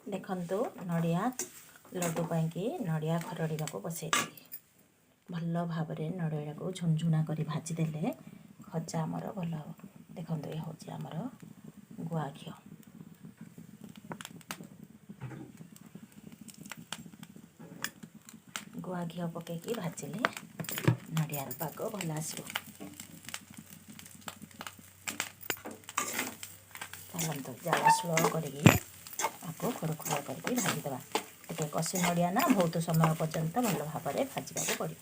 देखंतु नड़िया लड्डू पाई नड़िया खरड़ा को बसई भल भाव नड़िया को झुंझुना कर भाजीदे खजा आमर भल हम। देखो ये हूँ आमर गुआ घी गुआ घी पकईकि भाजिले नड़ियार पाग भल आसो। चलते जाल स्लो करके खुरखुरा करके भाजीदे टे कषि नड़िया ना बहुत समय पर्यंत भल भाव में भाजवा पड़े।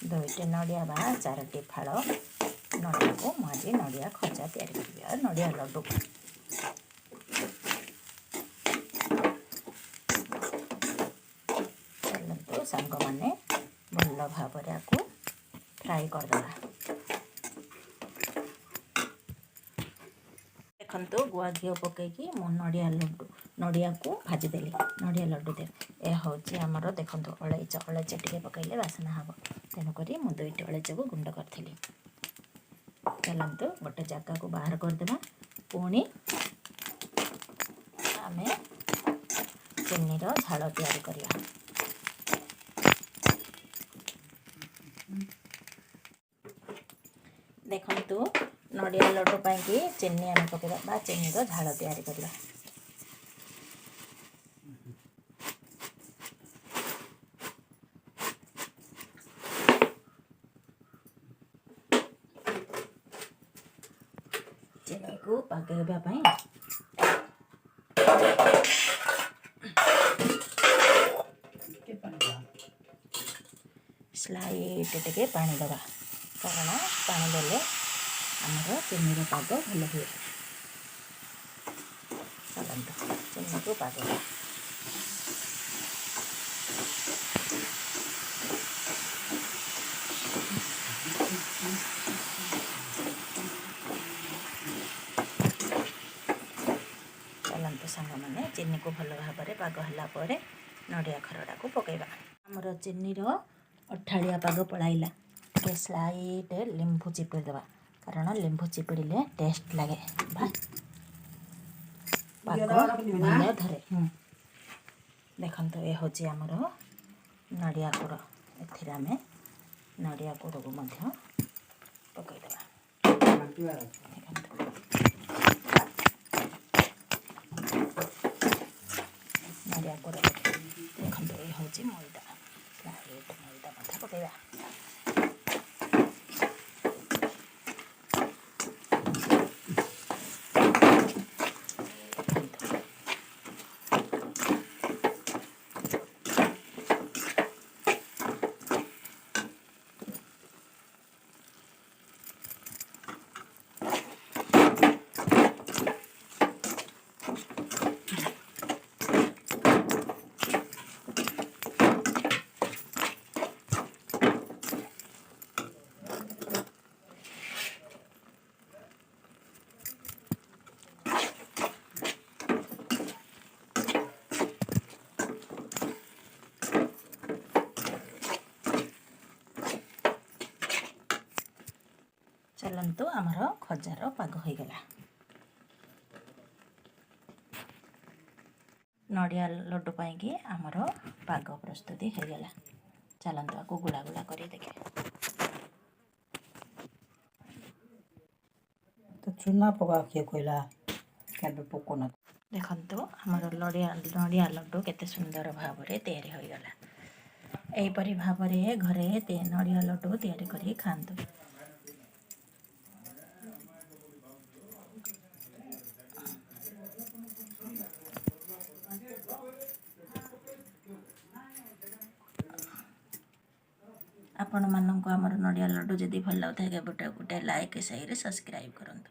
दुईटे नड़िया बा 4टी फाड़ नड़िया को मुझे नड़िया खजा या नड़िया लड्डू चलते सांग मैंने भल भाव फ्राए करदे। देखो गुआ घी पकईकि मु नड़िया को भाजीदेली नड़िया लड्डू दे यह हूँ आमर। देखो अलैच टे पकईले बासना हम तेणुक मुझे 2टी अलैच को गुंड करी। चलतु गोटे जगह को बाहर करदे पुणी आम चीनी झाल तैयारी करवा। देखंतु नड़िया लड्डू पाई चीनी आम पकड़ा चीनी झाल तैयारी करवा। चीनी को पकईवाई स्लाइट टे पानी दबा कारण पानी देले आमर चीनी पाग भल हुए। चलते चीनी को पाग चलते सांग मैंने चीनी को भल भाव में पाग है नड़िया खरड़ा को पकईवा। आमर चीनी अठाड़िया पाग पड़ाइला टे स्लाइट लेंबू चिपेदे कारण लेंबू चिपेड़े टेस्ट लगे भल धरे। देखो ये हूँ आमर नड़िया गुड़ एमें नड़िया गुड़ को पकईदे। नड़िया गुड़ देखो ये हूँ मैदा स्लाइट मैदा पकईवा। चलतु आमर खजार पाग हो गला। नड़िया लड्डू पाई आमर पाग प्रस्तुति हो गला। चलतु आपको गुला गुला कर देखे तो चूना पका किए कहला केबे पकोना। देखंतु आमर नड़िया लड्डू केते सुंदर भाव में तैयारी हो गला। एपरी भाव में घरे नड़िया लड्डू तैयारी करी खांतु। आपण मानक आमर नड़िया लड्डू जदि भल लगे गोटे लाइक शेयर सब्सक्राइब करंतु।